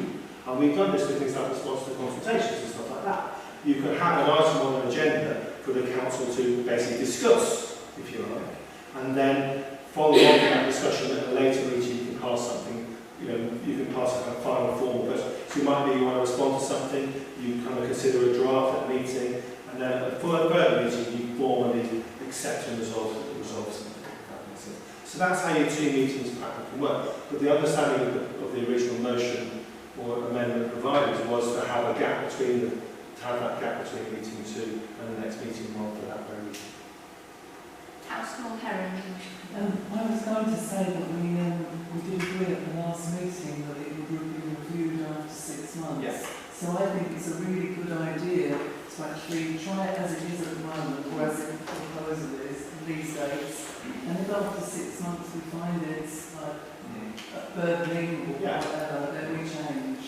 and we've done this with things like response to consultations and stuff like that, you can have an item on an agenda for the council to basically discuss, if you like, and then follow on from that discussion at a later meeting you can pass something, you can pass a final form. But so it might be you want to respond to something, you kind of consider a draft at a meeting, and then at a further meeting you formally accept and resolve something. So that's how your two meetings practically work. But the understanding of the original motion or amendment provided was to have a gap between the to have that gap between meeting 2 and the next meeting 1 for that very reason.
Councillor Heron.
I was going to say that we did agree at the last meeting that it would be reviewed after 6 months.
Yes.
So I think it's a really good idea to actually try it as it is at the moment, or as the proposal is these days. And if after 6 months we find it's like burdening or whatever, then we change.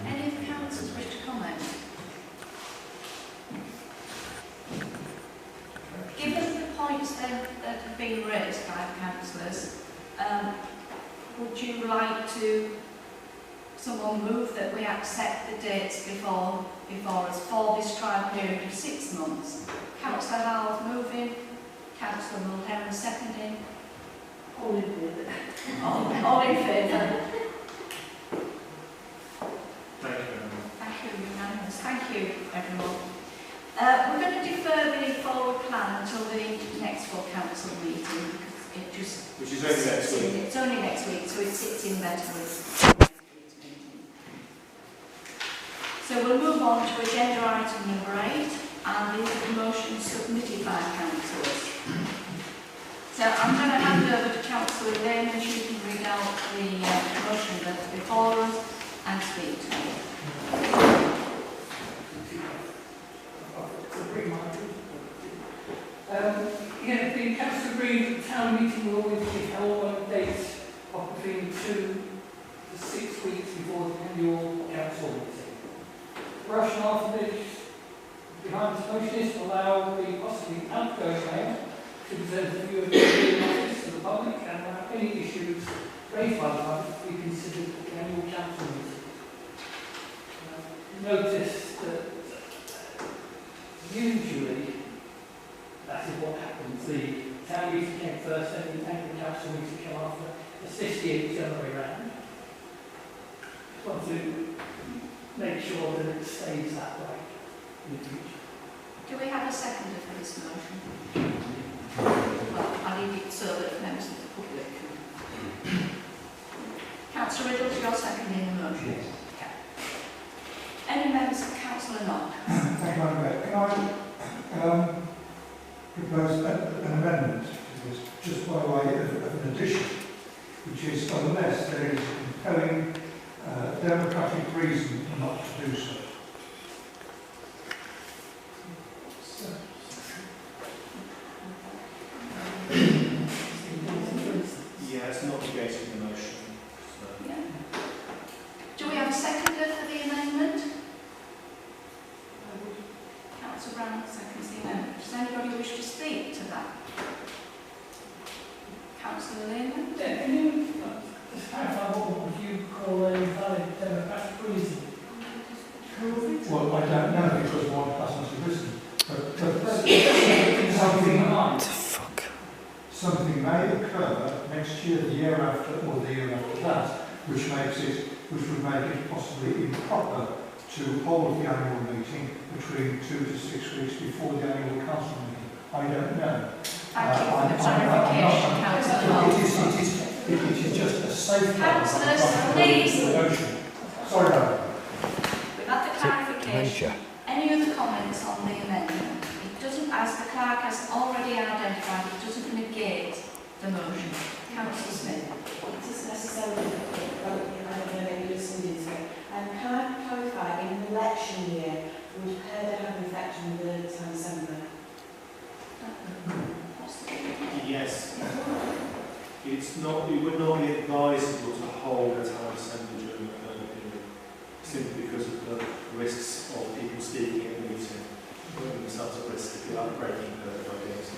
Any of the councillors wish to comment? Given the points that have been raised by the councillors, would you like to, someone move that we accept the dates before us for this trial period of 6 months? Councillor Howard moving, Councillor Mulheron seconding.
All in favour.
All in favour?
Thank you very much.
Thank you, unanimous. Thank you, everyone. We're going to defer the forward plan until the next full council meeting because it just...
Which is only next week.
It's only next week, so it sits in better with next week's meeting. So we'll move on to agenda item number 8, and these are the motions submitted by councillors. So I'm going to hand over to Councillor Lehman. She can read out the motion that's before us and speak to it.
Yeah, the council agreed that the town meeting will always be held on a date of between 2 to 6 weeks before the annual council meeting. The rationale for this behind this motion is to allow the possibly outgoing mayor to present a view of the office to the public and allow any issues raised by the public to be considered at the annual council meeting. Notice that usually that is what happens. The town meeting came first, and the annual council meeting came after. It's this year it's the other way around. Just want to make sure that it stays that way in the future.
Do we have a seconder for this motion? Well, I'll leave it so that members of the public can. Councillor Riddle, you're seconding the motion. Yes. Okay. Any members of council or not?
Thank you, Madam Mayor. Can I propose an amendment to this, just by way of an addition, which is unless there is a compelling democratic reason not to do so.
Yeah, it's not negating the motion. So.
Yeah. Do we have a seconder for the amendment? Councillor Brown seconds the amendment. Does anybody wish to speak to that? Councillor Lehman?
Yeah, can you just clarify what would you call a valid democratic reason?
Well, I don't know because one hasn't arisen. But something may occur next year, the year after, or the year after that, which would make it possibly improper to hold the annual meeting between 2 to 6 weeks before the annual council meeting. I don't know.
Thank you for the clarification, Councillor.
It is just a safeguard.
Councillors, please.
Sorry, Madam.
We've had the clarification. Any other comments on the amendment? It doesn't, as the clerk has already identified, it doesn't negate the motion. Councillor Smith.
It isn't necessarily, I don't know, maybe just somebody to it. Can I clarify, in an election year, would PERDA have an effect on the town assembly?
Yes. It's not, it would not be advisable to hold a town assembly during the COVID period, simply because of the risks of people speaking in the meeting, putting themselves at risk if you like breaking PERDA by doing so.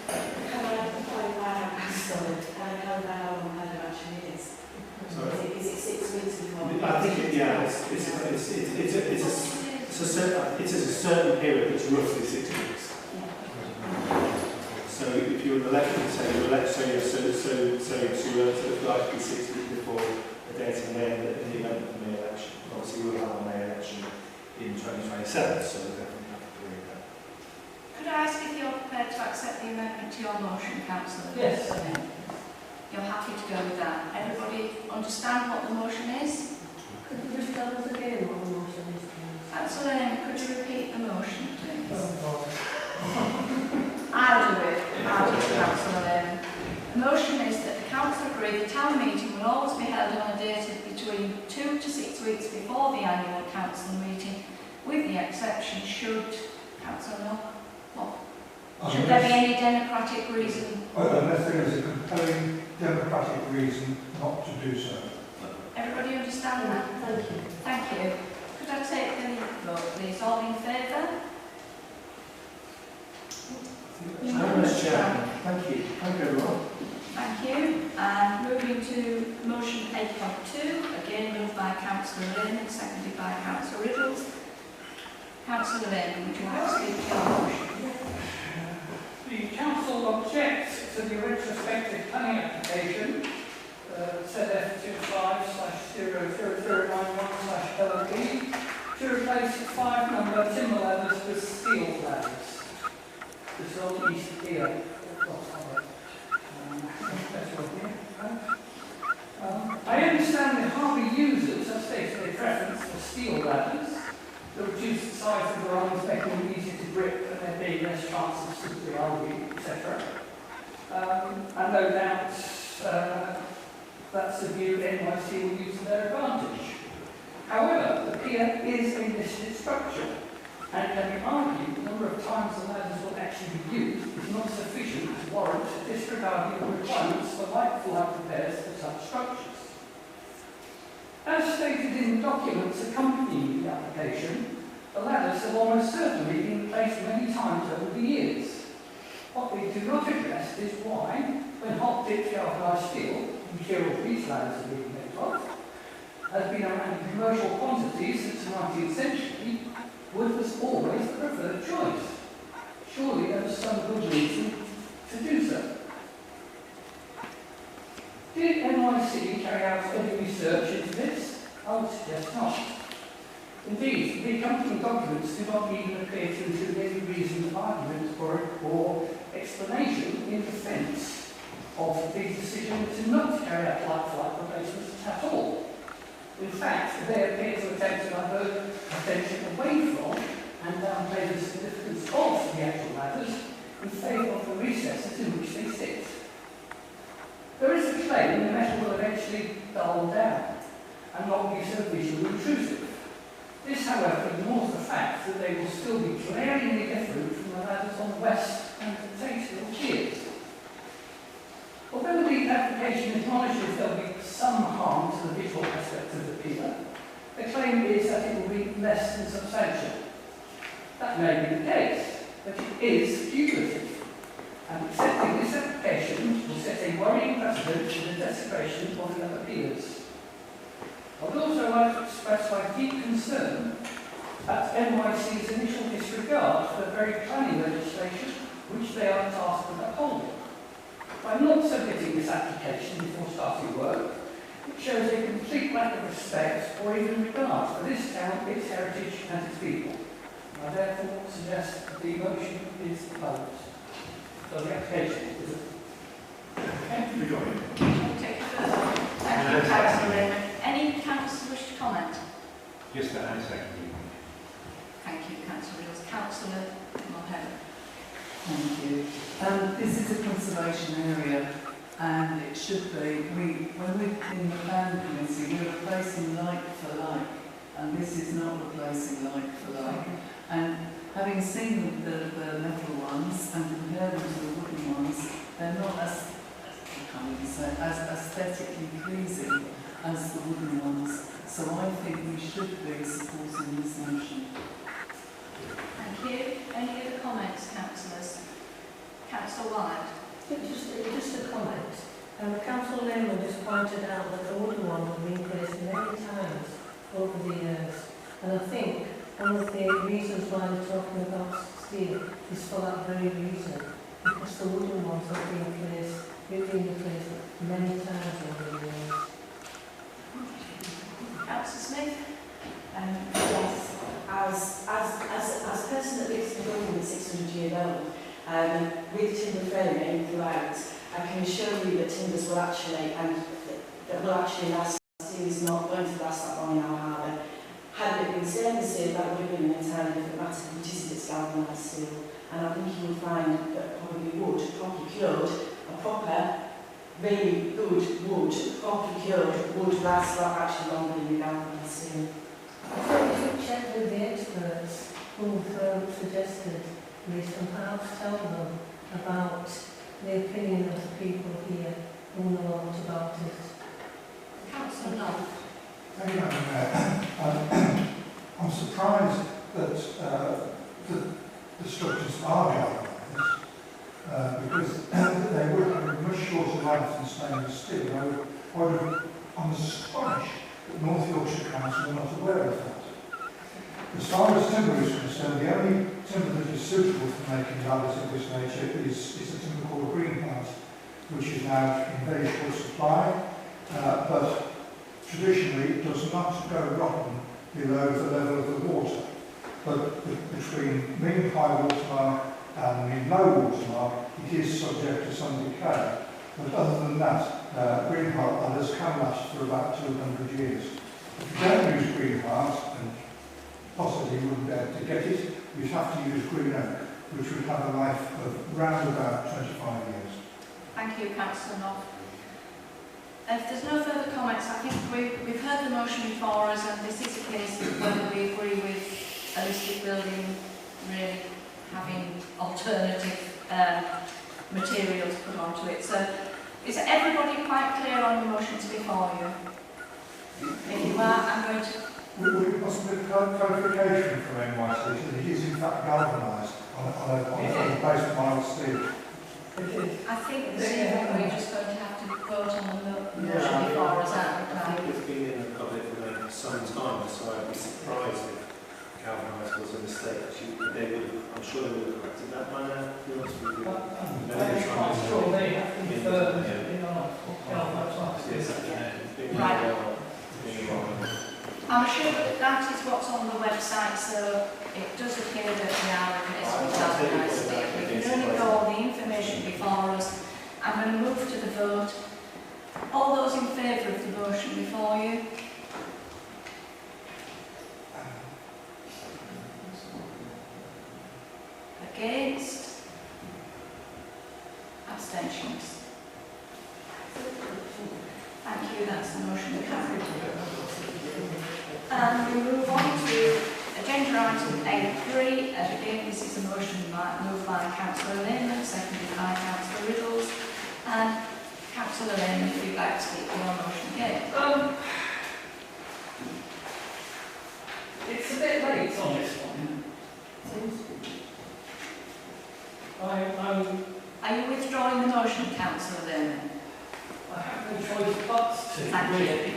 Can I clarify how long PERDA actually is?
Sorry?
Is it 6 weeks before?
I think it's a certain period that's roughly 6 weeks. So if you're elected, so you're elected, so it's likely 6 weeks before the date of the event of the May election. Obviously, we'll have a May election in 2027, so we'll definitely have to do that.
Could I ask if you're prepared to accept the amendment to your motion, Councillor?
Yes.
You're happy to go with that? Everybody understand what the motion is?
Could we just
exception should, Councillor Knoll, should there be any democratic reason?
Unless there is a compelling democratic reason not to do so.
Everybody understand that?
Thank you.
Thank you. Could I take the vote, please? All in favour?
Madam Chair, thank you. Thank you, everyone.
Thank you. And moving to motion 8.2, again moved by Councillor Lehman, seconded by Councillor Riddles. Councillor Lehman, would you like to speak to your motion?
The council objects to the retrospective planning application, ZF25/00091/LB, to replace 5 number timber ladders with steel ladders. This is on east here. I understand that Harvey users have stated their preference for steel ladders that reduce the size of the rungs, making them easier to grip and there being less chance of slippery algae, etc. And no doubt that's the view NYC will use to their advantage. However, the pier is a listed structure, and it can be argued the number of times the ladders will actually be used is not sufficient to warrant disregarding the requirements for light fallout repairs for such structures. As stated in the documents accompanying the application, the ladders have almost certainly been replaced many times over the years. What they do not address is why, when hot-dipped galvanised steel, the material these ladders are being made of, has been around in commercial quantities since the 19th century, wood was always the preferred choice. Surely there was some good reason to do so. Did NYC carry out any research into this? I would suggest not. Indeed, the accompanying documents do not even appear to include any reason, argument, or explanation in defence of the decision to not carry out like-for-like replacements at all. In fact, they appear to attempt to divert attention away from and downplay the significance of the actual ladders in favour of the recesses in which they sit. There is a claim the metal will eventually dull down and not be so visually intrusive. This, however, ignores the fact that they will still be glaringly different from the ladders on the west and the Tatesville piers. Although the application acknowledges there will be some harm to the visual aspect of the pier, the claim is that it will be less than substantial. That may be the case, but it is cumulative. And accepting this application will set a worrying precedent for the desecration of the other piers. I would also like to express my deep concern at NYC's initial disregard for the very planning legislation which they are tasked with upholding. By not submitting this application before starting work, it shows a complete lack of respect or even regard for this town, its heritage and its people. I therefore suggest that the motion is closed. So the application is
Thank you, Councillor Lehman. Any councillors wish to comment?
Just to answer that.
Thank you, Councillor Riddles. Councillor Mulhead.
Thank you. This is a conservation area, and it should be. When we're in the plan committee, we're replacing like for like, and this is not replacing like for like. And having seen the metal ones and compared them to the wooden ones, they're not as, I can't even say, as aesthetically pleasing as the wooden ones. So I think we should be supporting this motion.
Thank you. Any other comments, councillors? Councillor Wyatt.
Just a comment. Councillor Lehman just pointed out that the wooden ones have been placed many times over the years. And I think one of the reasons why they're talking about steel is for that very reason. Because the wooden ones have been replaced many times over the years.
Councillor Smith.
Yes, as a person that lives in a building that's 600 years old, with timber framing throughout, I can assure you that timbers will actually, that will actually last. Steel is not going to last that long in our harbour. Had it been stainless steel, that would have been an entirely different matter, which is it's galvanised steel. And I think you will find that probably wood, properly cured, a proper, really good wood, properly cured, would last actually longer than galvanised steel.
I think you should check with the experts who've suggested this and perhaps tell them about the opinion of the people here who know a lot about it.
Councillor Knoll.
Thank you, Madam Mayor. I'm surprised that the structures are galvanised because they would have a much shorter life than stainless steel. I'm astonished that North Yorkshire Council are not aware of that. As far as timber is concerned, the only timber that is suitable for making ladders of this nature is a timber called greenhouse, which is now in very short supply, but traditionally does not go rotten below the level of the water. But between mean high water mark and mean low water mark, it is subject to some decay. But other than that, greenheart ladders can last for about 200 years. If you don't use greenheart, and possibly you wouldn't be able to get it, you'd have to use green oak, which would have a life of round about 25 years.
Thank you, Councillor Knoll. If there's no further comments, I think we've heard the motion before us, and this is a case of whether we agree with a listed building really having alternative materials put onto it. So, is everybody quite clear on the motions before you? If you are, I'm going to...
Would it possibly be clarification from NYC that it is in fact galvanised on a base of mild steel?
I think this evening we're just going to have to vote on the motion before us out of
I
time.
think it's been in the public domain for some time, so I'd be surprised if galvanised was a mistake. I'm sure they would have corrected that by now, to be honest with you.
I'm sure they have confirmed in our
Right. I'm sure that is what's on the website, so it does appear that we are a case of galvanised steel. We can only go on the information before us. I'm going to move to the vote. All those in favour of the motion before you? Against? Abstentions? Thank you, that's the motion carried. And we move on to agenda item A3, and again this is a motion moved by Councillor Lehman, seconded by Councillor Riddles, and Councillor Lehman, if you'd like to speak to your motion again.
It's a bit late on this one.
Are you withdrawing the motion, Councillor Lehman?
I have no choice but to.
Thank you.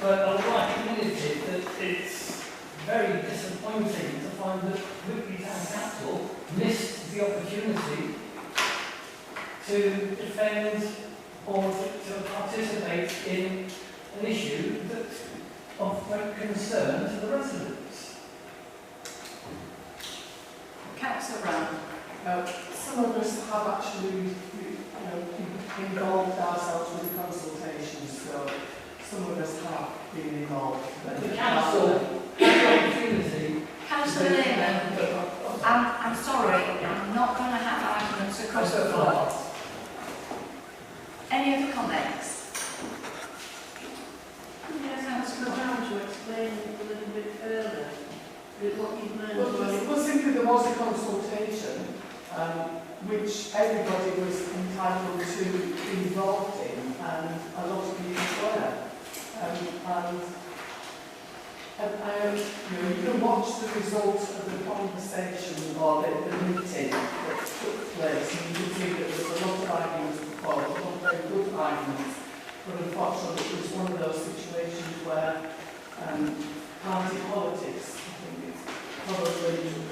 But I would like to communicate that it's very disappointing to find that Whitby Town Council missed the opportunity to defend or to participate in an issue that's of great concern to the residents.
Councillor Brown.
Some of us have actually, involved ourselves with consultations, so some of us have been involved.
But the council had the opportunity.
Councillor Lehman, I'm sorry, I'm not going to have arguments across the floor. Any other comments?
Yes, Councillor Brown, to explain a little bit further what you've meant.
Well, simply there was a consultation which everybody was entitled to be involved in, and a lot of people were. You can watch the result of the conversation or the meeting that took place, and you can see that there was a lot of arguments before, a lot of very good arguments, but unfortunately it was one of those situations where party politics, I think it's probably the